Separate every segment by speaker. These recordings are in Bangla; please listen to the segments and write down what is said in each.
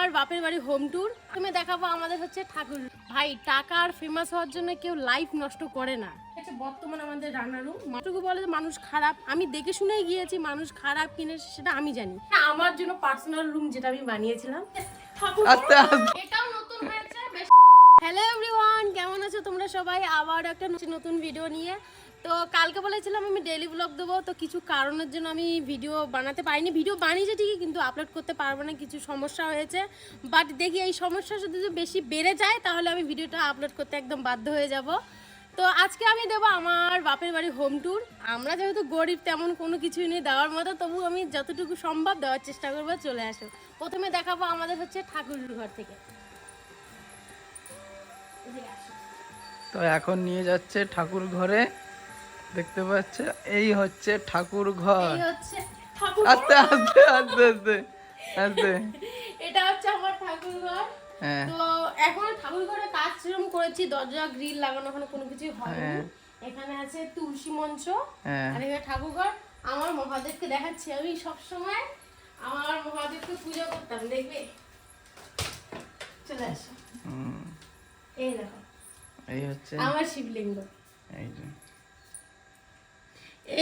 Speaker 1: আর বাপের বাড়ি হোম ট্যুর তুমি দেখাবো আমাদের হচ্ছে ঠাকুর ভাই। টাকা আর ফেমাস হওয়ার জন্য কেউ লাইফ নষ্ট করে না। হচ্ছে বর্তমান আমাদের রান্নার রুম। মাটুকু বলে যে মানুষ খারাপ, আমি দেখে শুনেই গিয়েছি মানুষ খারাপ কিনে সেটা আমি জানি। আমার জন্য পার্সোনাল রুম যেটা আমি বানিয়েছিলাম এটাও নতুন হয়েছে। হ্যালো এভরিওয়ান, কেমন আছো তোমরা সবাই? আবার একটা নতুন ভিডিও নিয়ে। তো কালকে বলেছিলাম আমি ডেইলি ব্লগ দেবো, তো কিছু কারণের জন্য আমি ভিডিও বানাতে পারিনি। ভিডিও বানিয়েছি ঠিকই, কিন্তু আপলোড করতে পারবো না, কিছু সমস্যা হয়েছে। বাট দেখি এই সমস্যা যদি বেশি বেড়ে যায় তাহলে আমি ভিডিওটা আপলোড করতে একদম বাধ্য হয়ে যাব। তো আজকে আমি দেবো আমার বাপের বাড়ি হোম ট্যুর। আমরা যেহেতু গরিব, তেমন কোনো কিছুই নেই দেওয়ার মতো, তবু আমি যতটুকু সম্ভব দেওয়ার চেষ্টা করবো। চলে আসো, প্রথমে দেখাবো আমাদের হচ্ছে ঠাকুর ঘর থেকে।
Speaker 2: তো এখন নিয়ে যাচ্ছে ঠাকুর ঘরে, দেখতে পাচ্ছে এই হচ্ছে ঠাকুর ঘর। আস্তে আস্তে আস্তে আস্তে আস্তে
Speaker 1: এটা হচ্ছে আমার ঠাকুর ঘর। তো এখন ঠাকুর ঘরে কাজ শুরু করেছি, দরজা গ্রিল লাগানো, এখনো কোনো কিছু হয়নি। এখানে আছে তুলসী মঞ্চ আর এখানে ঠাকুর ঘর। আমার মহাদেবকে দেখাচ্ছি, আমি সব সময় আমার মহাদেবকে পূজা করতাম, দেখবে। চলে আসো, এই দেখো, এই হচ্ছে আমার শিবলিঙ্গ।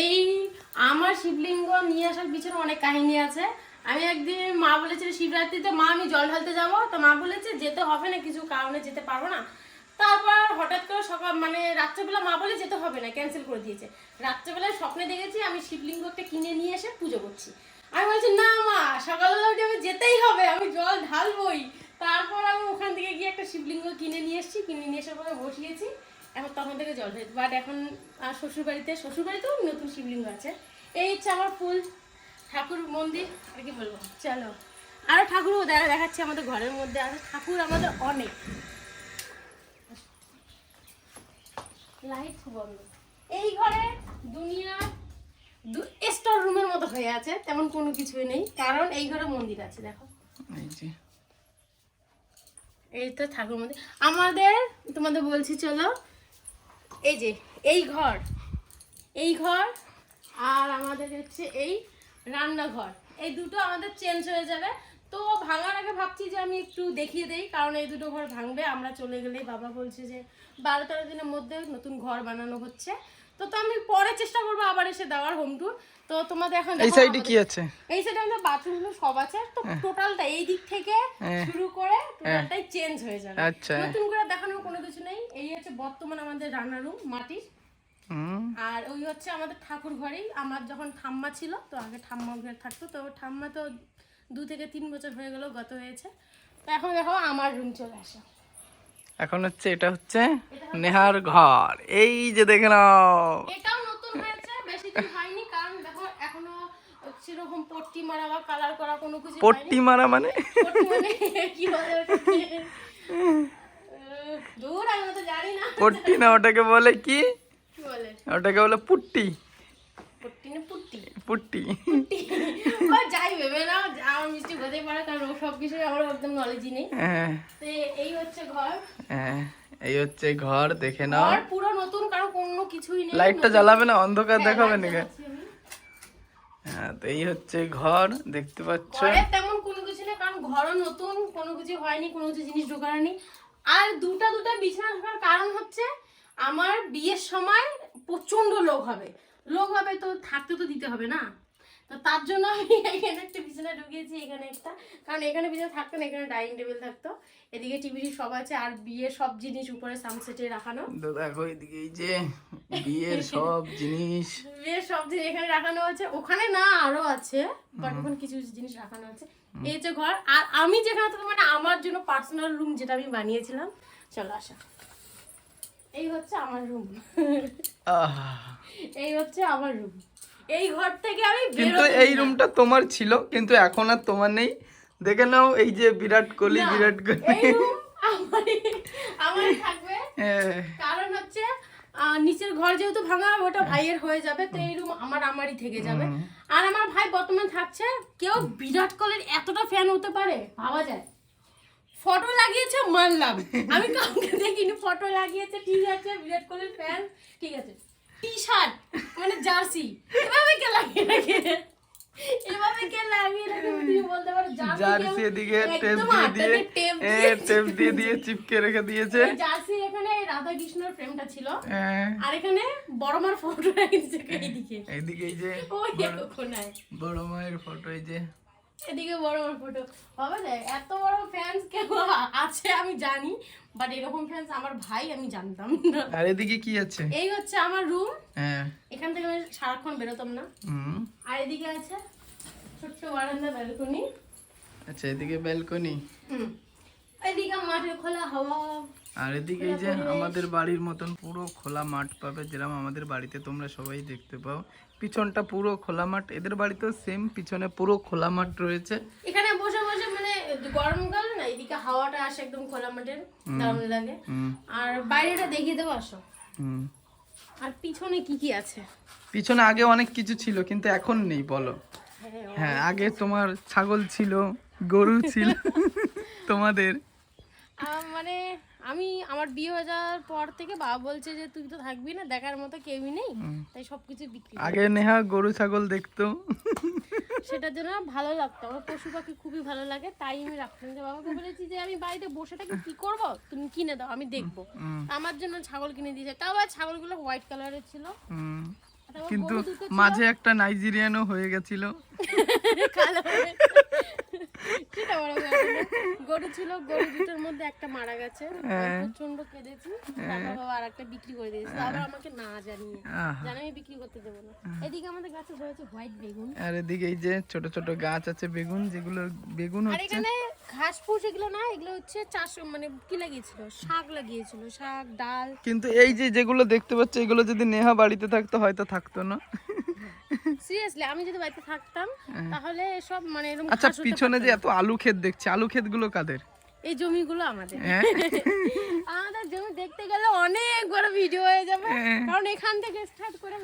Speaker 1: এই আমার শিবলিঙ্গ নিয়ে আসার পিছনে অনেক কাহিনী আছে। আমি একদিন, মা বলেছিল শিবরাত্রিতে মা আমি জল ঢালতে যাবো, তো মা বলেছে যেতে হবে না, কিছু কারণে যেতে পারবো না। তারপর হঠাৎ করে সকাল রাত্রেবেলা মা বলে যেতে হবে না, ক্যান্সেল করে দিয়েছে। রাত্রেবেলায় স্বপ্নে দেখেছি আমি শিবলিঙ্গটা কিনে নিয়ে এসে পুজো করছি। আমি বলছি না মা, সকালবেলা উঠে আমি যেতেই হবে, আমি জল ঢালবই। তারপর আমি ওখান থেকে গিয়ে একটা শিবলিঙ্গ কিনে নিয়ে এসেছি, কিনে নিয়ে এসার পরে বসিয়েছি। এখন তখন থেকে জল ঢালি। বাট এখন শ্বশুরবাড়িতেও নতুন শিবলিঙ্গ আছে। এই হচ্ছে আমার ফুল ঠাকুর মন্দির, আর কি বলবো। চলো আরো ঠাকুরও দেখাচ্ছি। আমাদের ঘরের মধ্যে আছে ঠাকুর, আমাদের অনেক। লাইট বন্ধ। এই ঘরে দুনিয়া স্টোর রুমের মতো হয়ে আছে, তেমন কোনো কিছুই নেই, কারণ এই ঘরে মন্দির আছে। দেখো এই তো ঠাকুর মন্দির আমাদের। তোমাদের বলছি চলো, এই যে এই ঘর আর আমাদের হচ্ছে এই রান্নাঘর, এই দুটো আমাদের চেঞ্জ হয়ে যাবে। তো ভাঙার আগে ভাবছি যে আমি একটু দেখিয়ে দেই, কারণ এই দুটো ঘর ভাঙবে আমরা চলে গেলেই। বাবা বলছে যে 12-13 দিনের মধ্যে নতুন ঘর বানানো হচ্ছে। তো আমি পরে চেষ্টা করবো আবার এসে দেওয়ার হোম ট্যুর। তো তোমাদের এখন
Speaker 2: এই সাইডে কি আছে?
Speaker 1: এই সাইডে আমাদের বাথরুমগুলো সব আছে। তো টোটালটা এই দিক থেকে শুরু করে টোটালটাই চেঞ্জ হয়ে যাবে। নতুন করে দেখানোর কোনো কিছু নেই। এই হচ্ছে বর্তমান আমাদের রান্নার রুম, মাটির। আর ওই হচ্ছে আমাদের ঠাকুর ঘরেই আমার যখন ঠাম্মা ছিল, তো আগে ঠাম্মা ঘরে থাকতো। তো ঠাম্মা তো 2 থেকে 3 বছর হয়ে গেল, গত হয়েছে। তো এখন দেখো আমার রুম চলে আসে।
Speaker 2: এখন হচ্ছে এটা হচ্ছে নেহার ঘর, এই যে দেখে নাও।
Speaker 1: এটাও নতুন হয়েছে, বেশি দিন হয়নি, কারণ দেখো এখনো সেরকম পট্টি মারা বা কালার করা কোনো কিছু হয়নি।
Speaker 2: পট্টি মারা মানে
Speaker 1: কি বলে দূর, আমি তো জানি না।
Speaker 2: পট্টি না, ওটাকে বলে কি
Speaker 1: বলে?
Speaker 2: ওটাকে বলে পুট্টি।
Speaker 1: পট্টি না পুট্টি?
Speaker 2: পুট্টি
Speaker 1: যাই ভেবে না, আমার মিষ্টি বোঝাই পারে, কারণ ও সব কিছু আমার একদম নলেজই নেই। তো এই হচ্ছে ঘর।
Speaker 2: এই হচ্ছে ঘর, দেখে নাও।
Speaker 1: ঘর পুরো নতুন, কারণ কোনো কিছুই নেই।
Speaker 2: লাইটটা জ্বালাবে না, অন্ধকার দেখাবে নাকি? হ্যাঁ, তো এই হচ্ছে ঘর, দেখতে পাচ্ছ।
Speaker 1: ঘরে তেমন কোনো কিছু নেই, কারণ ঘরও নতুন, কোনো কিছু হয়নি, কোনো কিছু জিনিস ঢোকানো নেই। আর দুটা বিছানা থাকার কারণ হচ্ছে আমার বিয়ের সময় প্রচন্ড লোক হবে, তো থাকতে তো দিতে হবে না। তো তার জন্য আমি এখানে একটা বিছানা ঢুকিয়েছি, এখানে একটা, কারণ এখানে বিছানা থাকতো না, এখানে ডাইনিং টেবিল থাকতো, এদিকে টিভি সব আছে, আর বিয়ের সব জিনিস উপরে সানসেটে রাখানো।
Speaker 2: দেখো এদিকে এই যে বিয়ের সব জিনিস
Speaker 1: এখানে রাখানো আছে, ওখানে না আরো আছে, বাট ওখানে কিছু জিনিস রাখানো আছে। এই হচ্ছে ঘর। আর আমি যেখানে থাকবো, আমার জন্য পার্সোনাল রুম যেটা আমি বানিয়েছিলাম। চলো আসা, এই হচ্ছে আমার রুম। এই হচ্ছে আমার রুম। এই ঘর থেকে আমি
Speaker 2: কিন্তু এই রুমটা তোমার ছিল, কিন্তু এখন আর তোমার নেই। দেখে নাও, এই যে বিরাট কোহলি
Speaker 1: এই রুম আমার থাকবে, কারণ হচ্ছে নিচের ঘর যেহেতু ভাঙা, ওটা ভাইয়ের হয়ে যাবে। তো এই রুম আমারই থেকে যাবে। আর আমার ভাই বর্তমানে থাকছে। কেউ বিরাট কোহলির এতটা ফ্যান হতে পারে ভাবা যায়? ফটো লাগিয়েছে মানলাম, আমি কাউকে দেখিনি, ফটো লাগিয়েছে, ঠিক আছে, বিরাট কোহলির ফ্যান, ঠিক আছে। টি শার্ট মানে জার্সি এভাবে কে লাগিয়ে রাখে? এভাবে কে লাগিয়ে রাখে তুমি বলতে পারো?
Speaker 2: জার্সি এদিকে টেপ দিয়ে দিয়ে চিপকে রেখে দিয়েছে।
Speaker 1: জার্সি এখানে রাধা কৃষ্ণর ফ্রেমটা ছিল, আর এখানে বড় মার ফটো রেখেছে এইদিকে।
Speaker 2: এইদিকে এই যে
Speaker 1: ওই কোনায়
Speaker 2: বড় মায়ের ফটো, এই যে
Speaker 1: এদিকে বড় মার ফটো। বাবা দেখ এত বড় ফ্যান্স কেন আছে আমি জানি, বাট এরকম ফ্যান্স আমার ভাই আমি জানতাম না।
Speaker 2: আর এদিকে কি আছে?
Speaker 1: এই হচ্ছে আমার রুম,
Speaker 2: হ্যাঁ
Speaker 1: এখান থেকে আমি সারাক্ষণ বেরোতাম না। আর এদিকে আছে ছোট্ট বারান্দা, ব্যালকনি।
Speaker 2: আচ্ছা এদিকে ব্যালকনি,
Speaker 1: এদিকে মাঠে খোলা হাওয়া।
Speaker 2: আর এদিকে এই যে আমাদের বাড়ির মতন পুরো খোলা মাঠ পাবে, যেরকম আমাদের বাড়িতে তোমরা সবাই দেখতে পাও। পিছনটা পুরো খোলা মাঠ, এদের বাড়িতেও সেম, পিছনে পুরো খোলা মাঠ রয়েছে।
Speaker 1: এখানে বসে বসে মানে গরমকাল না, এদিকে হাওয়াটা আসে একদম খোলা মাঠের, দারুণ লাগে। আর বাইরেটা দেখিয়ে দেবো, আসো। আর পিছনে কি কি আছে?
Speaker 2: পিছনে আগে অনেক কিছু ছিল কিন্তু এখন নেই, বলো। হ্যাঁ আগে তোমার ছাগল ছিল, গরু ছিল তোমাদের।
Speaker 1: মানে আমি আমার বিয়ে হয়ে যাওয়ার পর থেকে বাবা বলছে যে তুই তো থাকবি না, দেখার মতো কেউই নেই, তাই সবকিছু বিক্রি।
Speaker 2: আগে নেহা গরু ছাগল দেখতো,
Speaker 1: সেটার জন্য ভালো লাগতো, আমার পশু পাখি খুবই ভালো লাগে, তাই আমি রাখতাম। যে বাবাকে বলেছি যে আমি বাড়িতে বসে থাকি, কি করব, তুমি কিনে দাও আমি দেখবো। আমার জন্য ছাগল কিনে দিয়েছে, তাও আবার ছাগলগুলো হোয়াইট কালারের ছিল,
Speaker 2: কিন্তু মাঝে একটা নাইজেরিয়ানও হয়ে গেছিল।
Speaker 1: সেটা বড় কথা না। গরু ছিল, গরু দুটোর মধ্যে একটা মারা গেছে, প্রচন্ড কেঁদেছি। তারপর বাবা আরেকটা বিক্রি করে দিয়েছে, আবার আমাকে না জানিয়ে, জানি আমি বিক্রি করতে দেবো না। এদিকে আমাদের গাছে হয়েছে হোয়াইট বেগুন,
Speaker 2: আর এদিকে এই যে ছোট ছোট গাছ আছে বেগুন, যেগুলো বেগুন
Speaker 1: আর
Speaker 2: হচ্ছে।
Speaker 1: এখানে ঘাস ফুস এগুলো না, এগুলো হচ্ছে চাষ, মানে কি লাগিয়েছিল, শাক লাগিয়েছিল, শাক ডাল।
Speaker 2: কিন্তু এই যে যেগুলো দেখতে পাচ্ছ, এগুলো যদি নেহা বাড়িতে থাকতো হয়তো থাকতো না।
Speaker 1: সিরিয়াসলি আমি যদি বাড়িতে থাকতাম তাহলে সব মানে এরকম।
Speaker 2: আচ্ছা পিছনে যে এত আলু ক্ষেত দেখছি, আলু ক্ষেতগুলো কাদের?
Speaker 1: এই জমিগুলো আমাদের। আমাদের জমি দেখতে গেলে অনেক বড় ভিডিও হয়ে যাবে, কারণ এখান থেকে স্টার্ট করে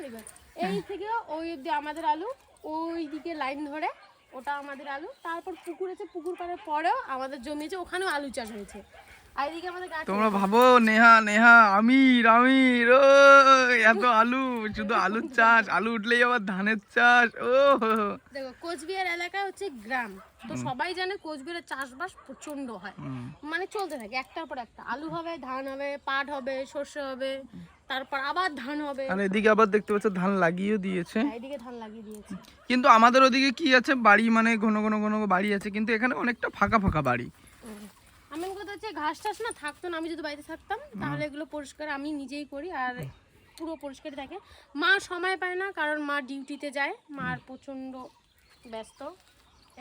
Speaker 1: এই থেকে ওই অব্দি আমাদের আলু, ওই দিকে লাইন ধরে ওটা আমাদের আলু, তারপর পুকুর আছে, পুকুর পাড়ের পরেও আমাদের জমি আছে, ওখানেও আলু চাষ হয়েছে। আর এদিকে আমাদের গাছ।
Speaker 2: তোমরা ভাবো নেহা আমির ও এত আলু, শুধু আলুর চাষ, আলু উঠলেই আবার ধানের চাষ। ও
Speaker 1: দেখো কোচবিহার এলাকা হচ্ছে গ্রাম, তো সবাই জানে কোচবিহারের চাষবাস প্রচন্ড হয়, মানে চলতে থাকে একটার পর একটা, আলু হবে, ধান হবে, পাট হবে, শস্য হবে, তারপর আবার ধান হবে।
Speaker 2: আর এদিকে আবার দেখতে পাচ্ছ ধান লাগিয়েও দিয়েছে।
Speaker 1: এদিকে ধান লাগিয়ে দিয়েছে।
Speaker 2: কিন্তু আমাদের ওদিকে কি আছে, বাড়ি মানে ঘন ঘন ঘন বাড়ি আছে, কিন্তু এখানে অনেকটা ফাঁকা ফাঁকা বাড়ি।
Speaker 1: আমি কথা হচ্ছে ঘাস টাস না থাকতো না, আমি যদি বাড়িতে থাকতাম তাহলে এগুলো পরিষ্কার আমি নিজেই করি, আর পুরো পরিষ্কার থাকে। মা সময় পায় না, কারণ মা ডিউটিতে যায়, মার প্রচন্ড ব্যস্ত,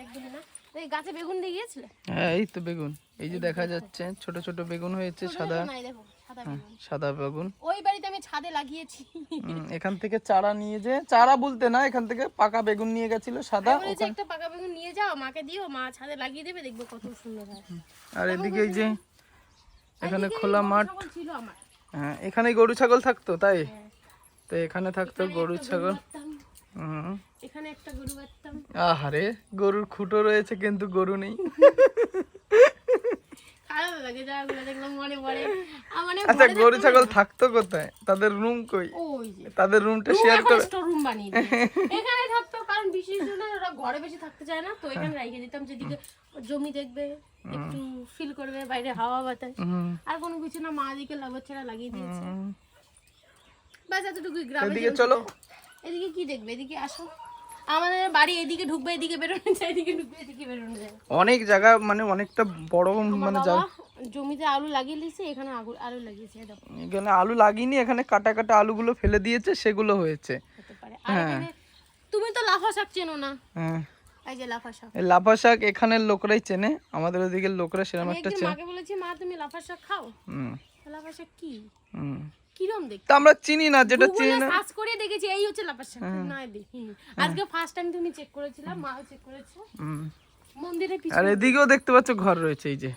Speaker 1: একদমই না। এই গাছে বেগুন দিয়ে গিয়েছিলে?
Speaker 2: হ্যাঁ এই তো বেগুন, এই যে দেখা যাচ্ছে ছোট ছোট বেগুন হয়েছে, সাদা সাদা বেগুন।
Speaker 1: ওই বাড়িতে আমি ছাদে লাগিয়েছি।
Speaker 2: এখান থেকে চারা নিয়ে যে, চারা বলতে না, এখান থেকে পাকা বেগুন নিয়ে গেছিল সাদা।
Speaker 1: বলেছে একটা পাকা বেগুন নিয়ে যাও, মাকে দিও, মা ছাদে লাগিয়ে দেবে, দেখবো কত সুন্দর হয়।
Speaker 2: আর এদিকে এই যে এখানে খোলা মাঠ
Speaker 1: ছিল আমার।
Speaker 2: হ্যাঁ এখানে গরু ছাগল থাকতো, তাই তো এখানে থাকতো গরু ছাগল।
Speaker 1: এখানে একটা গরু বাঁধতাম।
Speaker 2: আহারে গরুর খুঁটো রয়েছে কিন্তু গরু নেই।
Speaker 1: খারাপ লাগে জায়গাগুলো দেখলাম, মনে পড়ে।
Speaker 2: আচ্ছা গরু ছাগল থাকতো কোথায়, তাদের রুম কই?
Speaker 1: ওই যে
Speaker 2: তাদের রুমটা শেয়ার করে
Speaker 1: স্টোর রুম বানিয়ে দিয়েছে। এখানে থাকতো, কারণ বিশেষ জন্য ওরা ঘরে বেশি থাকতে চায় না, তো এখানে রেখে দিতাম, যেদিকে জমি দেখবে, একটু ফিল করবে, বাইরে হাওয়া বাতাস, আর কোনো কিছু না। মা দিকে লাভ ছাড়া লাগিয়ে দিয়েছে, বাস এতটুকুই। গ্রামে
Speaker 2: এদিকে চলো,
Speaker 1: এদিকে কি দেখবে, এদিকে আসো। আমাদের বাড়ি এদিকে ঢুকবে, এদিকে বেরোনো যায়, এদিকে ঢুকবে, এদিকে বেরোনো যায়।
Speaker 2: অনেক জায়গা মানে অনেকটা বড় মানে জায়গা।
Speaker 1: জমিতে আলু লাগিয়ে দিয়েছে, এখানে আলু লাগিয়েছে, দেখো
Speaker 2: এখানে আলু লাগিনি, এখানে কাটা কাটা আলুগুলো ফেলে দিয়েছে, সেগুলো হয়েছে।
Speaker 1: হতে পারে। আর এখানে তুমি তো লাফা শাক চেনো না?
Speaker 2: হ্যাঁ
Speaker 1: এই যে লাফা শাক,
Speaker 2: এই লাফা শাক এখানের লোকরাই চেনে, আমাদের ওদিকে লোকরা সেরকম একটা চেনে।
Speaker 1: মাকে বলেছি মা তুমি লাফা শাক খাও। লাফা শাক কি কিরম দেখতে?
Speaker 2: তা আমরা চিনি না, যেটা চিনি না
Speaker 1: সার্চ করে দেখেছি এই হচ্ছে লাফা শাক, না দেখিনি। আজকে ফার্স্ট টাইম তুমি চেক করেছিলাম, মাও চেক করেছে মন্দিরের পিছনে।
Speaker 2: আর এদিকেও দেখতে পাচ্ছ ঘর রয়েছে, এই যে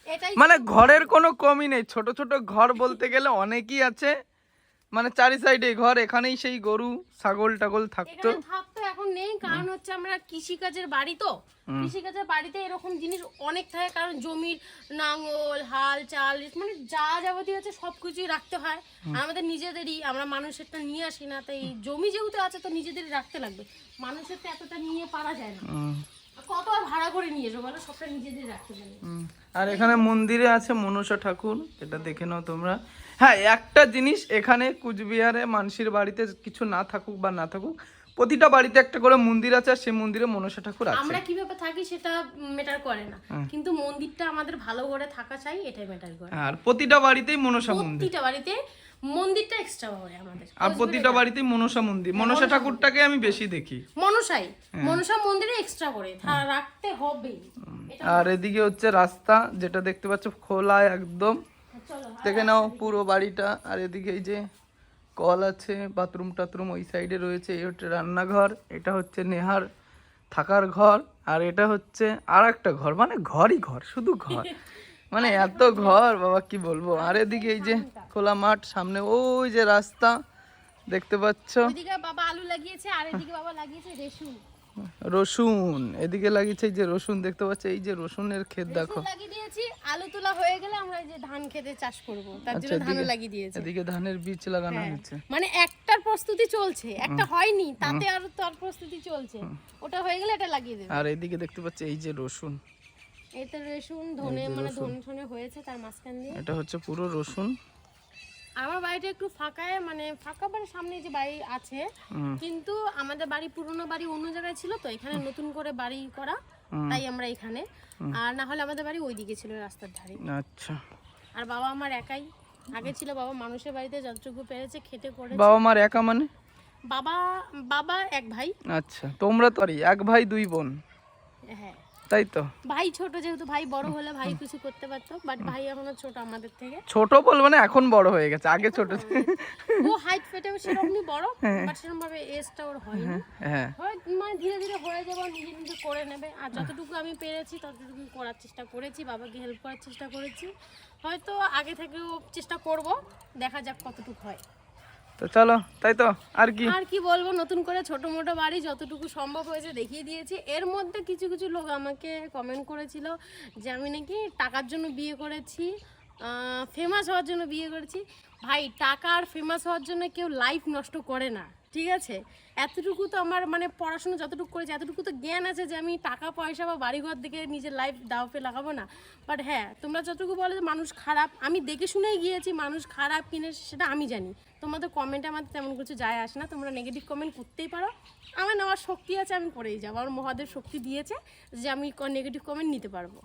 Speaker 1: এটাই
Speaker 2: মানে ঘরের কোনো কমই নেই, ছোট ছোট ঘর বলতে গেলে অনেকই আছে, মানে চারি সাইডে ঘর, এখানেই সেই গরু ছাগল টাগল থাকতো।
Speaker 1: এখানে থাকতো, এখন নেই, কারণ হচ্ছে আমরা কৃষিকাজের বাড়ি তো, কৃষিকাজের বাড়িতে এরকম জিনিস অনেক থাকে, কারণ জমির নাঙ্গল হাল চাল মানে যা যাবতীয় আছে সবকিছুই রাখতে হয়। আর আমাদের নিজেদেরই, আমরা মানুষেরটা নিয়ে আসি না, তাই জমি যেহেতু আছে তো নিজেদেরই রাখতে লাগবে, মানুষের তো এতটা নিয়ে পারা যায় না, কত আর ভাড়া করে নিয়ে যাবো বলো, সবটা নিজেদের রাখতে লাগে।
Speaker 2: আর এখানে মন্দিরে আছে মনসা ঠাকুর, এটা দেখে নাও তোমরা। হ্যাঁ, একটা জিনিস এখানে কুচবিহারে মানুষের বাড়িতে কিছু না থাকুক বা না থাকুক, প্রতিটা বাড়িতে একটা করে মন্দির আছে, আর সেই মন্দিরে মনসা ঠাকুর আছে।
Speaker 1: আমরা কিভাবে থাকি সেটা ম্যাটার করে না, কিন্তু মন্দিরটা আমাদের ভালো করে থাকা চাই, এটাই ম্যাটার করে।
Speaker 2: আর প্রতিটা বাড়িতেই মনসা মন্দির,
Speaker 1: প্রতিটা বাড়িতে মন্দিরটা এক্সট্রা হয় আমাদের,
Speaker 2: আর প্রতিটা বাড়িতেই মনসা মন্দির। মনসা ঠাকুরটাকে আমি বেশি দেখি,
Speaker 1: মনসা মন্দিরে এক্সট্রা করে রাখতে হবে।
Speaker 2: আর এদিকে হচ্ছে রাস্তা, যেটা দেখতে পাচ্ছ খোলা একদম,
Speaker 1: চলো
Speaker 2: দেখে নাও পুরো বাড়িটা। আর এদিকে এই যে কল আছে, বাথরুম টাথরুম ওই সাইডে রয়েছে। এই হচ্ছে রান্নাঘর, এটা হচ্ছে নেহার থাকার ঘর, আর এটা হচ্ছে আর একটা ঘর, মানে ঘরই ঘর, শুধু ঘর, মানে এত ঘর বাবা কি বলবো। আর এদিকে এই যে খোলা মাঠ, সামনে ওই যে রাস্তা দেখতে পাচ্ছ,
Speaker 1: ওইদিকে বাবা আলু লাগিয়েছে, আর এদিকে বাবা লাগিয়েছে রসুন।
Speaker 2: রসুন এদিকে লাগিয়েছে, এই যে রসুন দেখতে পাচ্ছ, এই যে রসুনের ক্ষেত দেখো।
Speaker 1: রসুন লাগিয়ে দিয়েছি, আলু তোলা হয়ে গেলে আমরা এই যে ধান খেতে চাষ করব, তার জন্য ধান লাগিয়ে দিয়েছে।
Speaker 2: এদিকে ধানের বীজ লাগানো হয়েছে,
Speaker 1: মানে একটার প্রস্তুতি চলছে, একটা হয়নি তাতে আর তার প্রস্তুতি চলছে, ওটা হয়ে গেলে এটা লাগিয়ে দেবে।
Speaker 2: আর এদিকে দেখতে পাচ্ছ এই যে রসুন,
Speaker 1: এতে রসুন ধনে মানে ধনে হয়েছে তার মাঝখান দিয়ে,
Speaker 2: এটা হচ্ছে পুরো রসুন।
Speaker 1: আমার বাড়িটা একটু ফাঁকায়, মানে ফাঁকা বাড়ির সামনে যে বাড়ি আছে, কিন্তু আমাদের বাড়ি পুরনো বাড়ি অন্য জায়গায় ছিল, তো এখানে নতুন করে বাড়ি করা, তাই আমরা এখানে, আর না হলে আমাদের বাড়ি ওইদিকে ছিল রাস্তার ধারে।
Speaker 2: আচ্ছা,
Speaker 1: আর বাবা আমার একাই, আগে ছিল বাবা মানুষের বাড়িতে যতটুকু পেরেছে খেটে করেছে।
Speaker 2: বাবা মার একা মানে?
Speaker 1: বাবা এক ভাই।
Speaker 2: আচ্ছা, তোমরা তো এক ভাই দুই বোন?
Speaker 1: হ্যাঁ,
Speaker 2: তাই তো।
Speaker 1: ভাই ছোট, যেহেতু ভাই বড় হলে ভাই কিছু করতে পারতো, বাট ভাই এখনো ছোট আমাদের থেকে।
Speaker 2: ছোট বলবো না, এখন বড় হয়ে গেছে, আগে ছোট ছিল।
Speaker 1: ও হাইট পেটেও সেরকমই বড়, বাট সেরকম ভাবে এজটা ওর হয়নি।
Speaker 2: হ্যাঁ,
Speaker 1: মানে ধীরে ধীরে হয়ে যাবে, নিজে নিজে করে নেবে। আর যতটুকু আমি পেরেছি ততটুকু করার চেষ্টা করেছি, বাবাকে হেল্প করার চেষ্টা করেছি, হয়তো আগে থেকেও চেষ্টা করব, দেখা যাক কতটুকু হয়।
Speaker 2: তো চলো, তাই তো। আর কি
Speaker 1: বলবো, নতুন করে ছোট মোটো বাড়ি যতটুকু সম্ভব হয়েছে দেখিয়ে দিয়েছি। এর মধ্যে কিছু কিছু লোক আমাকে কমেন্ট করেছিল যে আমি নাকি টাকার জন্য বিয়ে করেছি, ফেমাস হওয়ার জন্য বিয়ে করেছি। ভাই, টাকা আর ফেমাস হওয়ার জন্য কেউ লাইফ নষ্ট করে না, ঠিক আছে? এতটুকু তো আমার মানে পড়াশোনা যতটুকু করেছি এতটুকু তো জ্ঞান আছে যে আমি টাকা পয়সা বা বাড়িঘর দিকে নিজের লাইফ দাওপে লাগাবো না। বাট হ্যাঁ, তোমরা যতটুকু বলে যে মানুষ খারাপ, আমি দেখে শুনেই গিয়েছি মানুষ খারাপ কিনে, সেটা আমি জানি। তোমাদের কমেন্টে আমার তেমন কিছু যায় আসে না, তোমরা নেগেটিভ কমেন্ট করতেই পারো, আমার নেওয়ার শক্তি আছে, আমি করেই যাবো। আমার মহাদেব শক্তি দিয়েছে যে আমি নেগেটিভ কমেন্ট নিতে পারবো।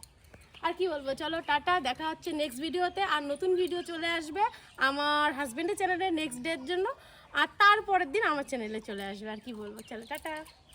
Speaker 1: আর কি বলবো, চলো টাটা, দেখা হচ্ছে নেক্সট ভিডিওতে। আর নতুন ভিডিও চলে আসবে আমার হাজব্যান্ডের চ্যানেলে নেক্সট ডের জন্য, আর তারপরের দিন আমার চ্যানেলে চলে আসবে। আর কি বলবো, চলো টাটা।